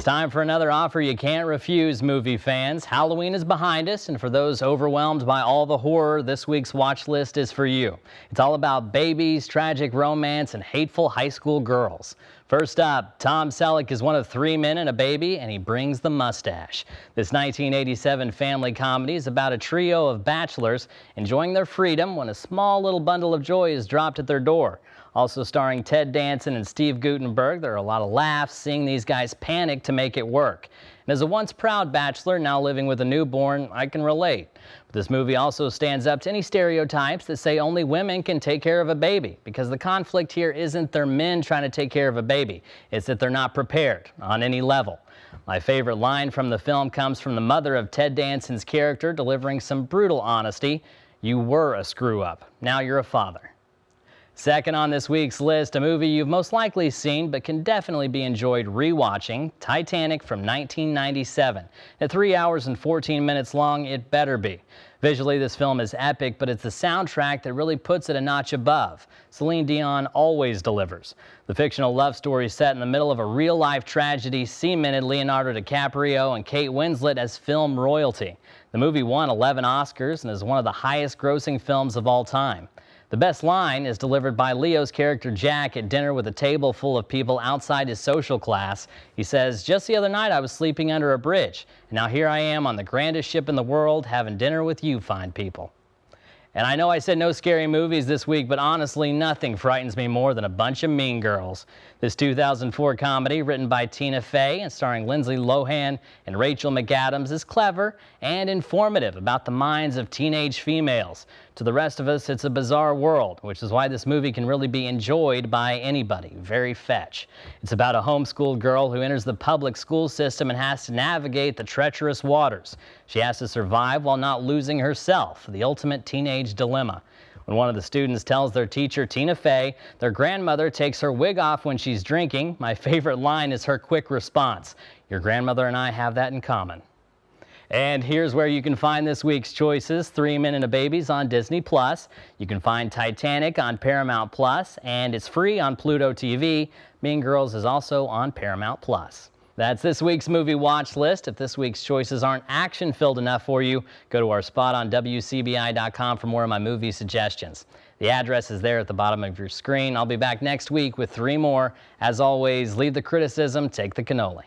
time for another offer you can't refuse, movie fans. Halloween is behind us, and for those overwhelmed by all the horror, this week's watch list is for you. It's all about babies, tragic romance, and hateful high school girls. First up, Tom Selleck is one of 3 men and a baby, and he brings the mustache. This 1987 family comedy is about a trio of bachelors enjoying their freedom when a small little bundle of joy is dropped at their door. Also starring Ted Danson and Steve Guttenberg, there are a lot of laughs seeing these guys panic to make it work. And as a once proud bachelor now living with a newborn, I can relate. But this movie also stands up to any stereotypes that say only women can take care of a baby, because the conflict here isn't their men trying to take care of a baby. It's that they're not prepared on any level. My favorite line from the film comes from the mother of Ted Danson's character, delivering some brutal honesty. "You were a screw-up. Now you're a father." Second on this week's list, a movie you've most likely seen but can definitely be enjoyed rewatching, Titanic from 1997. At 3 hours and 14 minutes long, it better be. Visually, this film is epic, but it's the soundtrack that really puts it a notch above. Celine Dion always delivers. The fictional love story set in the middle of a real-life tragedy cemented Leonardo DiCaprio and Kate Winslet as film royalty. The movie won 11 Oscars and is one of the highest-grossing films of all time. The best line is delivered by Leo's character Jack at dinner with a table full of people outside his social class. He says, "Just the other night I was sleeping under a bridge, and now here I am on the grandest ship in the world having dinner with you fine people." And I know I said no scary movies this week, but honestly, nothing frightens me more than a bunch of mean girls. This 2004 comedy, written by Tina Fey and starring Lindsay Lohan and Rachel McAdams, is clever and informative about the minds of teenage females. To the rest of us, it's a bizarre world, which is why this movie can really be enjoyed by anybody. Very fetch. It's about a homeschooled girl who enters the public school system and has to navigate the treacherous waters. She has to survive while not losing herself, the ultimate teenage dilemma. When one of the students tells their teacher, Tina Fey, their grandmother takes her wig off when she's drinking, my favorite line is her quick response, "Your grandmother and I have that in common." And here's where you can find this week's choices: 3 Men and a Baby's on Disney+. You can find Titanic on Paramount+, and it's free on Pluto TV. Mean Girls is also on Paramount+. That's this week's movie watch list. If this week's choices aren't action-filled enough for you, go to our spot on WCBI.com for more of my movie suggestions. The address is there at the bottom of your screen. I'll be back next week with 3 more. As always, leave the criticism, take the cannoli.